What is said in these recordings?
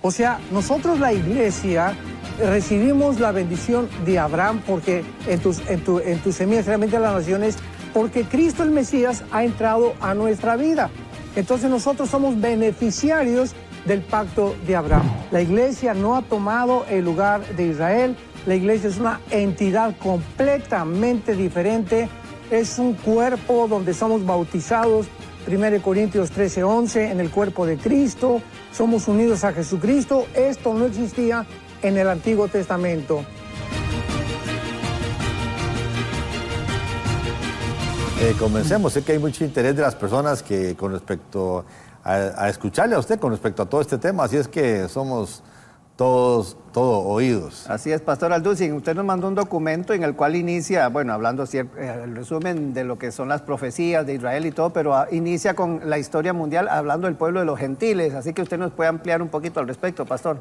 O sea, nosotros la iglesia recibimos la bendición de Abraham porque en tu semilla realmente las naciones, porque Cristo el Mesías ha entrado a nuestra vida. Entonces nosotros somos beneficiarios del pacto de Abraham. La iglesia no ha tomado el lugar de Israel. La iglesia es una entidad completamente diferente. Es un cuerpo donde somos bautizados, 1 Corintios 13:11, en el cuerpo de Cristo. Somos unidos a Jesucristo. Esto no existía en el Antiguo Testamento. Comencemos. Sé que hay mucho interés de las personas que con respecto a escucharle a usted con respecto a todo este tema, así es que somos todo oídos. Así es, Pastor Alducin, usted nos mandó un documento en el cual inicia, bueno, hablando el resumen de lo que son las profecías de Israel y todo, pero inicia con la historia mundial hablando del pueblo de los gentiles, así que usted nos puede ampliar un poquito al respecto, Pastor.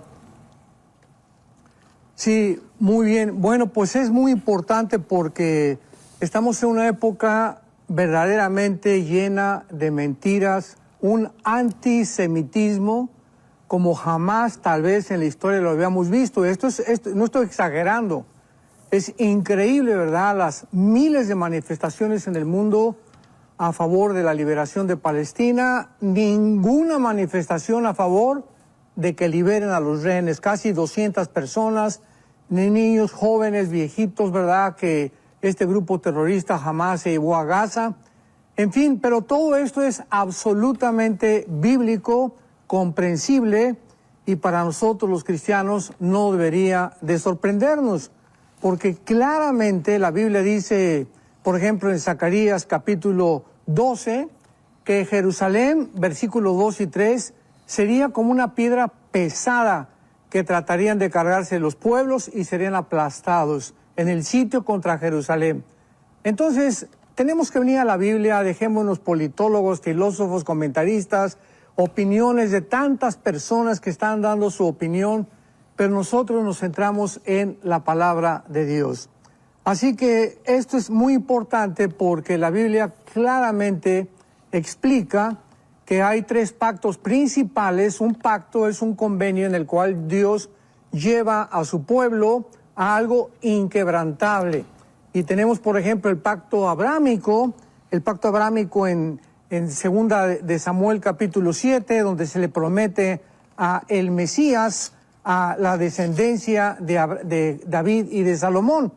Sí, muy bien. Bueno, pues es muy importante porque estamos en una época verdaderamente llena de mentiras, un antisemitismo como jamás tal vez en la historia lo habíamos visto. Esto no estoy exagerando. Es increíble, ¿verdad? Las miles de manifestaciones en el mundo a favor de la liberación de Palestina. Ninguna manifestación a favor de que liberen a los rehenes. Casi 200 personas, niños, jóvenes, viejitos, ¿verdad? Que este grupo terrorista jamás se llevó a Gaza. En fin, pero todo esto es absolutamente bíblico, comprensible, y para nosotros los cristianos no debería de sorprendernos, porque claramente la Biblia dice, por ejemplo en Zacarías capítulo 12, que Jerusalén, versículos 2 y 3, sería como una piedra pesada que tratarían de cargarse los pueblos y serían aplastados en el sitio contra Jerusalén. Entonces, tenemos que venir a la Biblia, dejémonos politólogos, filósofos, comentaristas, opiniones de tantas personas que están dando su opinión, pero nosotros nos centramos en la palabra de Dios. Así que esto es muy importante porque la Biblia claramente explica que hay tres pactos principales. Un pacto es un convenio en el cual Dios lleva a su pueblo a algo inquebrantable. Y tenemos, por ejemplo, el pacto abrámico en segunda de Samuel capítulo 7, donde se le promete a el Mesías, a la descendencia de David y de Salomón.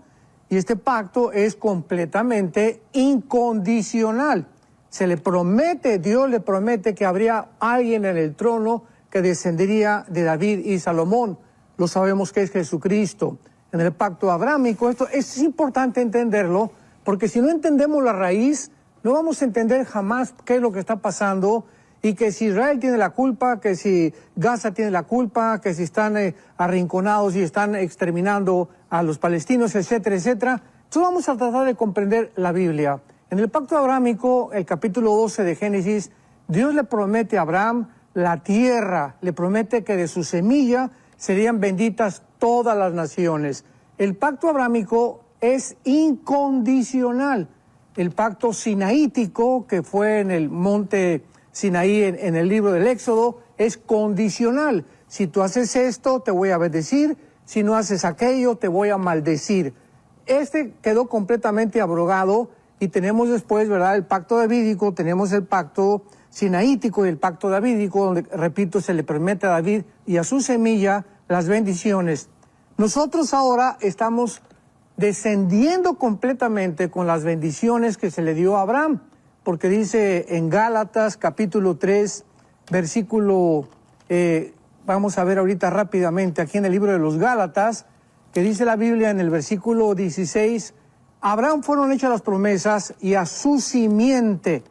Y este pacto es completamente incondicional. Se le promete, Dios le promete que habría alguien en el trono que descendería de David y Salomón. Lo sabemos que es Jesucristo. En el pacto abrámico, esto es importante entenderlo, porque si no entendemos la raíz, no vamos a entender jamás qué es lo que está pasando, y que si Israel tiene la culpa, que si Gaza tiene la culpa, que si están arrinconados y están exterminando a los palestinos, etcétera, etcétera. Entonces vamos a tratar de comprender la Biblia. En el pacto abrámico, el capítulo 12 de Génesis, Dios le promete a Abraham la tierra, le promete que de su semilla serían benditas todas las naciones. El pacto abrámico es incondicional. El pacto sinaítico, que fue en el monte Sinaí en el libro del Éxodo, es condicional. Si tú haces esto, te voy a bendecir. Si no haces aquello, te voy a maldecir. Este quedó completamente abrogado y tenemos después, ¿verdad?, el pacto davídico, tenemos el pacto sinaítico y el pacto davídico, donde, repito, se le promete a David y a su semilla las bendiciones. Nosotros ahora estamos descendiendo completamente con las bendiciones que se le dio a Abraham, porque dice en Gálatas capítulo 3, versículo, vamos a ver ahorita rápidamente aquí en el libro de los Gálatas, que dice la Biblia en el versículo 16, a Abraham fueron hechas las promesas y a su simiente,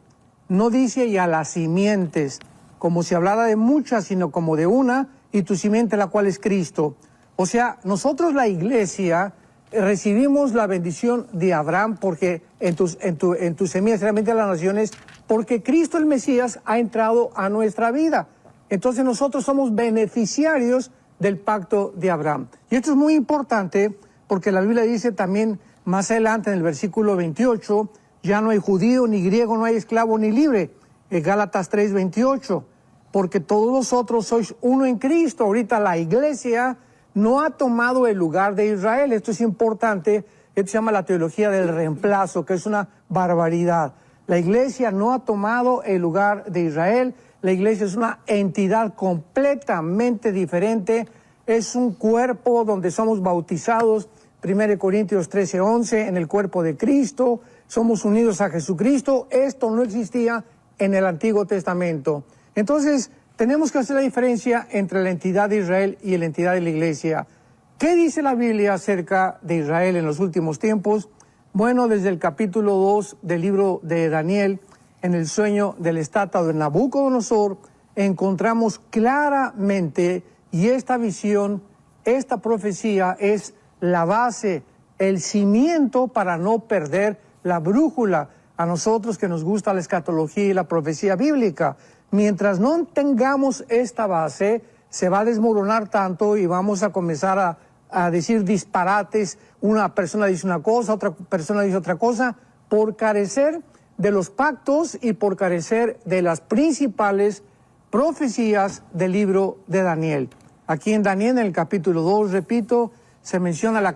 no dice y a las simientes, como si hablara de muchas, sino como de una, y tu simiente la cual es Cristo. O sea, nosotros la iglesia recibimos la bendición de Abraham porque en tu semilla realmente las naciones, porque Cristo el Mesías ha entrado a nuestra vida. Entonces nosotros somos beneficiarios del pacto de Abraham. Y esto es muy importante porque la Biblia dice también más adelante en el versículo 28, ya no hay judío ni griego, no hay esclavo ni libre. Gálatas 3:28. porque todos vosotros sois uno en Cristo. Ahorita la iglesia no ha tomado el lugar de Israel. Esto es importante. Esto se llama la teología del reemplazo, que es una barbaridad. La iglesia no ha tomado el lugar de Israel. La iglesia es una entidad completamente diferente. Es un cuerpo donde somos bautizados, 1 Corintios 13:11, en el cuerpo de Cristo. Somos unidos a Jesucristo. Esto no existía en el Antiguo Testamento. Entonces, tenemos que hacer la diferencia entre la entidad de Israel y la entidad de la iglesia. ¿Qué dice la Biblia acerca de Israel en los últimos tiempos? Bueno, desde el capítulo 2 del libro de Daniel, en el sueño de la estatua de Nabucodonosor, encontramos claramente, y esta visión, esta profecía es la base, el cimiento para no perder la brújula. A nosotros que nos gusta la escatología y la profecía bíblica, mientras no tengamos esta base, se va a desmoronar tanto y vamos a comenzar a decir disparates. Una persona dice una cosa, otra persona dice otra cosa, por carecer de los pactos y por carecer de las principales profecías del libro de Daniel. Aquí en Daniel, en el capítulo 2, repito, se menciona la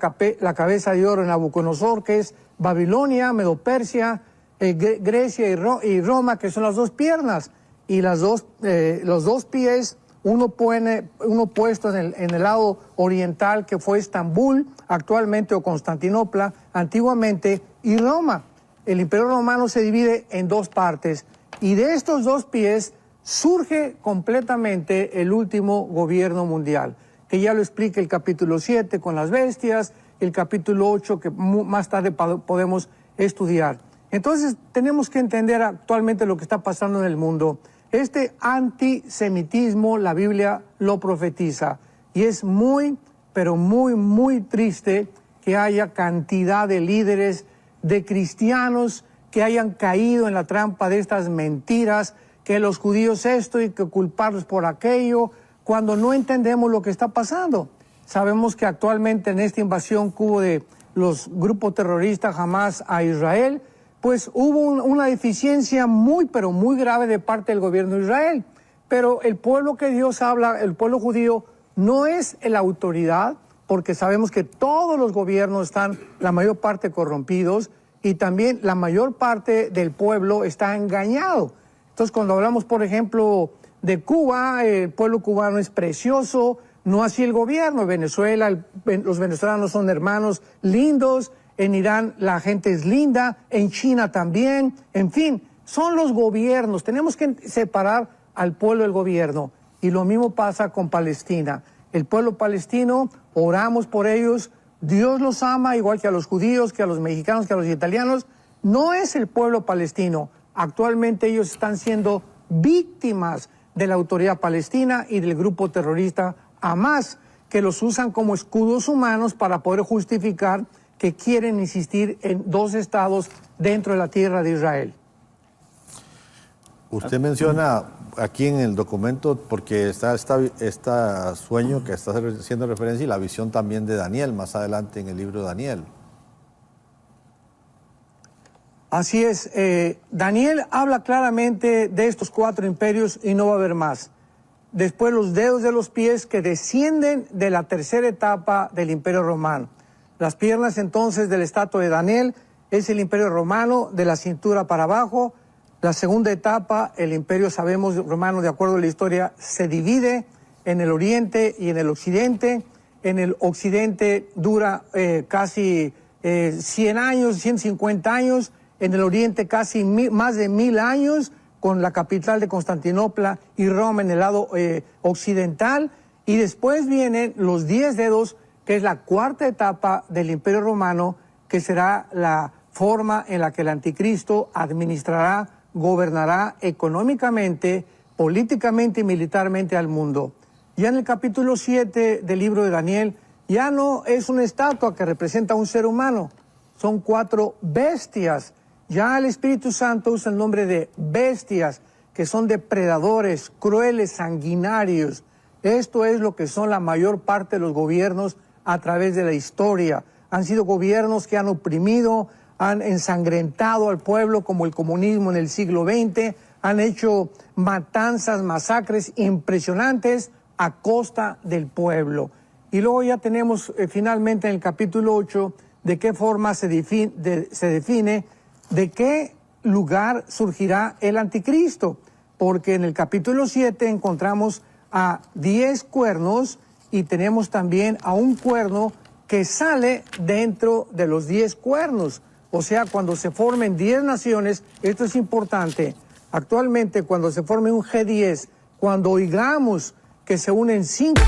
cabeza de oro en Nabucodonosor, que es Babilonia, Medo-Persia, Grecia y Roma, que son las dos piernas, y los dos pies, uno puesto en el lado oriental, que fue Estambul, actualmente, o Constantinopla, antiguamente, y Roma. El Imperio Romano se divide en dos partes, y de estos dos pies surge completamente el último gobierno mundial, que ya lo explica el capítulo 7 con las bestias, el capítulo 8 que más tarde podemos estudiar. Entonces tenemos que entender actualmente lo que está pasando en el mundo. Este antisemitismo, la Biblia lo profetiza, y es muy, pero muy, muy triste que haya cantidad de líderes, de cristianos que hayan caído en la trampa de estas mentiras, que los judíos esto y que culparlos por aquello, cuando no entendemos lo que está pasando. Sabemos que actualmente en esta invasión que hubo de los grupos terroristas Hamas a Israel, pues hubo una deficiencia muy, pero muy grave de parte del gobierno de Israel. Pero el pueblo que Dios habla, el pueblo judío, no es la autoridad, porque sabemos que todos los gobiernos están, la mayor parte, corrompidos, y también la mayor parte del pueblo está engañado. Entonces, cuando hablamos, por ejemplo, de Cuba, el pueblo cubano es precioso, no así el gobierno. Venezuela, los venezolanos son hermanos lindos, en Irán la gente es linda, en China también, en fin, son los gobiernos. Tenemos que separar al pueblo del gobierno, y lo mismo pasa con Palestina. El pueblo palestino, oramos por ellos, Dios los ama igual que a los judíos, que a los mexicanos, que a los italianos. No es el pueblo palestino. Actualmente ellos están siendo víctimas de la autoridad palestina y del grupo terrorista Hamas, que los usan como escudos humanos para poder justificar que quieren insistir en dos estados dentro de la tierra de Israel. Usted menciona aquí en el documento, porque está este sueño que está haciendo referencia, y la visión también de Daniel, más adelante en el libro de Daniel. Así es, Daniel habla claramente de estos 4 imperios y no va a haber más. Después los dedos de los pies que descienden de la tercera etapa del Imperio Romano. Las piernas entonces de la estatua de Daniel es el Imperio Romano de la cintura para abajo. La segunda etapa, el Imperio, sabemos, romano, de acuerdo a la historia, se divide en el oriente y en el occidente. En el occidente dura casi 100 años, 150 años. En el oriente casi más de 1000 años, con la capital de Constantinopla y Roma en el lado occidental. Y después vienen los 10 dedos, que es la cuarta etapa del Imperio Romano, que será la forma en la que el anticristo administrará, gobernará económicamente, políticamente y militarmente al mundo. Ya en el capítulo 7 del libro de Daniel, ya no es una estatua que representa a un ser humano, son 4 bestias. Ya el Espíritu Santo usa el nombre de bestias, que son depredadores, crueles, sanguinarios. Esto es lo que son la mayor parte de los gobiernos a través de la historia. Han sido gobiernos que han oprimido, han ensangrentado al pueblo, como el comunismo en el siglo XX, han hecho matanzas, masacres impresionantes a costa del pueblo. Y luego ya tenemos finalmente en el capítulo 8 de qué forma se define de qué lugar surgirá el anticristo, porque en el capítulo 7 encontramos a 10 cuernos y tenemos también a un cuerno que sale dentro de los 10 cuernos. O sea, cuando se formen 10 naciones, esto es importante, actualmente cuando se forme un G10, cuando oigamos que se unen 5...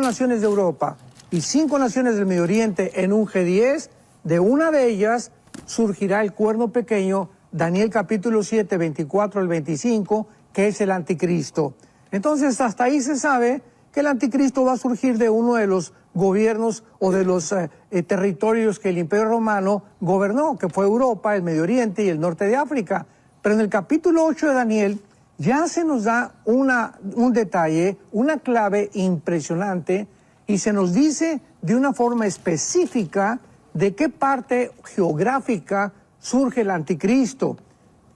naciones de Europa y 5 naciones del Medio Oriente en un G10, de una de ellas surgirá el cuerno pequeño, Daniel capítulo 7, 24 al 25, que es el anticristo. Entonces, hasta ahí se sabe que el anticristo va a surgir de uno de los gobiernos o de los territorios que el Imperio Romano gobernó, que fue Europa, el Medio Oriente y el norte de África. Pero en el capítulo 8 de Daniel ya se nos da un detalle, una clave impresionante, y se nos dice de una forma específica de qué parte geográfica surge el anticristo.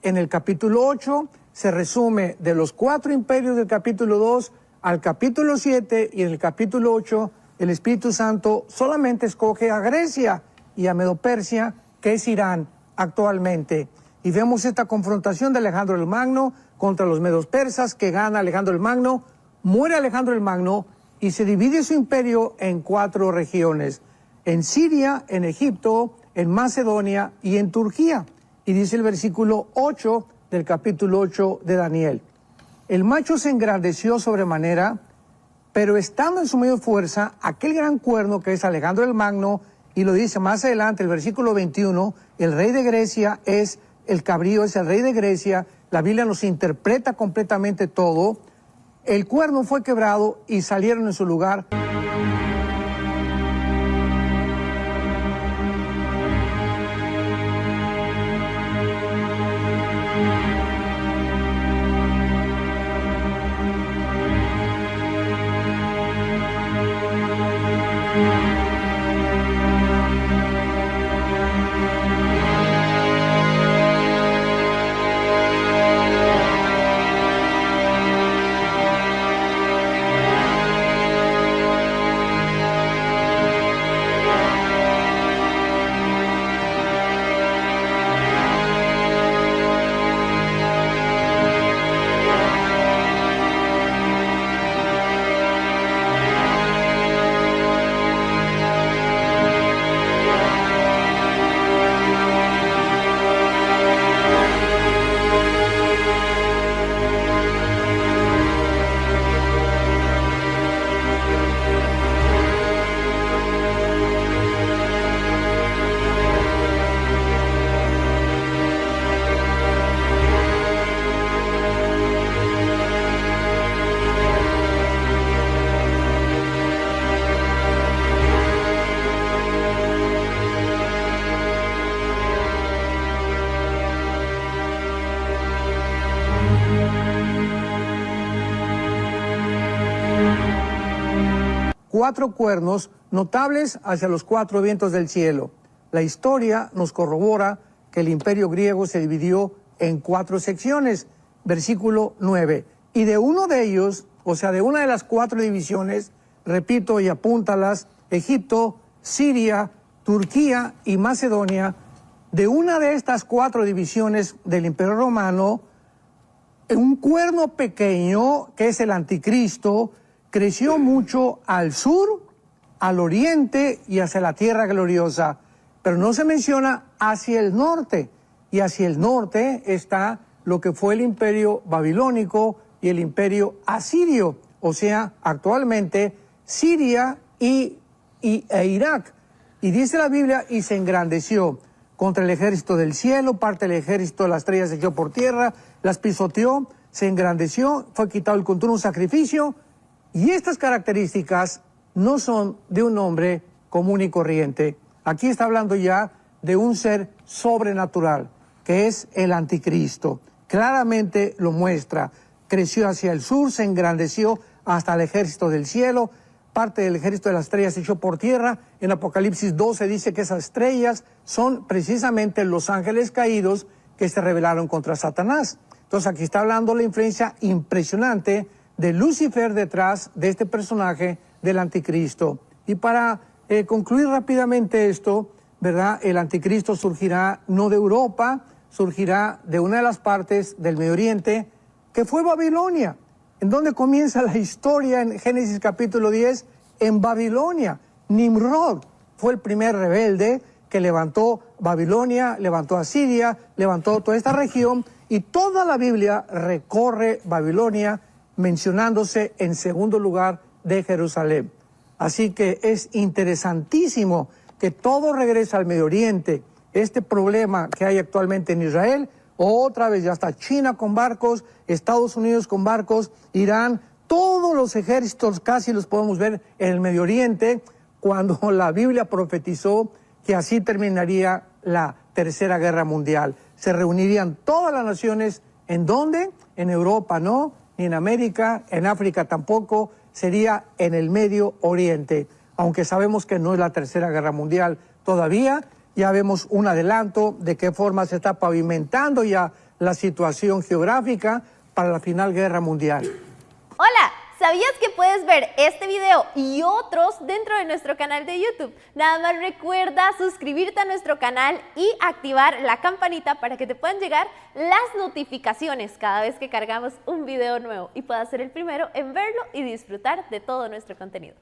En el capítulo 8 se resume de los 4 imperios del capítulo 2 al capítulo 7, y en el capítulo 8 el Espíritu Santo solamente escoge a Grecia y a Medo-Persia, que es Irán actualmente. Y vemos esta confrontación de Alejandro el Magno contra los medos persas, que gana Alejandro el Magno, muere Alejandro el Magno y se divide su imperio en 4 regiones: en Siria, en Egipto, en Macedonia y en Turquía. Y dice el versículo 8 del capítulo 8 de Daniel: el macho se engrandeció sobremanera, pero estando en su mayor fuerza, aquel gran cuerno que es Alejandro el Magno, y lo dice más adelante, el versículo 21, el rey de Grecia es el cabrío, es el rey de Grecia. La Biblia nos interpreta completamente todo. El cuerno fue quebrado y salieron en su lugar 4 cuernos notables hacia los 4 vientos del cielo. La historia nos corrobora que el imperio griego se dividió en 4 secciones, versículo 9. Y de uno de ellos, o sea, de una de las 4 divisiones, repito y apúntalas, Egipto, Siria, Turquía y Macedonia, de una de estas 4 divisiones del Imperio Romano, un cuerno pequeño, que es el anticristo, creció mucho al sur, al oriente y hacia la tierra gloriosa, pero no se menciona hacia el norte, y hacia el norte está lo que fue el imperio babilónico y el imperio asirio, o sea, actualmente Siria e Irak. Y dice la Biblia, y se engrandeció contra el ejército del cielo, parte del ejército de las estrellas se echó por tierra, las pisoteó, se engrandeció, fue quitado el control, un sacrificio, y estas características no son de un hombre común y corriente. Aquí está hablando ya de un ser sobrenatural, que es el anticristo. Claramente lo muestra. Creció hacia el sur, se engrandeció hasta el ejército del cielo, parte del ejército de las estrellas se echó por tierra. En Apocalipsis 12 dice que esas estrellas son precisamente los ángeles caídos que se rebelaron contra Satanás. Entonces aquí está hablando la influencia impresionante de Lucifer detrás de este personaje del anticristo. Y para concluir rápidamente esto, ¿verdad? El anticristo surgirá no de Europa, surgirá de una de las partes del Medio Oriente, que fue Babilonia. ¿En dónde comienza la historia en Génesis capítulo 10? En Babilonia. Nimrod fue el primer rebelde que levantó Babilonia, levantó a Siria, levantó toda esta región, y toda la Biblia recorre Babilonia, mencionándose en segundo lugar de Jerusalén. Así que es interesantísimo que todo regresa al Medio Oriente. Este problema que hay actualmente en Israel, otra vez ya está China con barcos, Estados Unidos con barcos, Irán, todos los ejércitos casi los podemos ver en el Medio Oriente, cuando la Biblia profetizó que así terminaría la Tercera Guerra Mundial. Se reunirían todas las naciones, ¿en dónde? En Europa no, ni en América, en África tampoco, sería en el Medio Oriente. Aunque sabemos que no es la Tercera Guerra Mundial todavía, ya vemos un adelanto de qué forma se está pavimentando ya la situación geográfica para la final guerra mundial. Hola, ¿sabías que puedes ver este video y otros dentro de nuestro canal de YouTube? Nada más recuerda suscribirte a nuestro canal y activar la campanita para que te puedan llegar las notificaciones cada vez que cargamos un video nuevo y puedas ser el primero en verlo y disfrutar de todo nuestro contenido.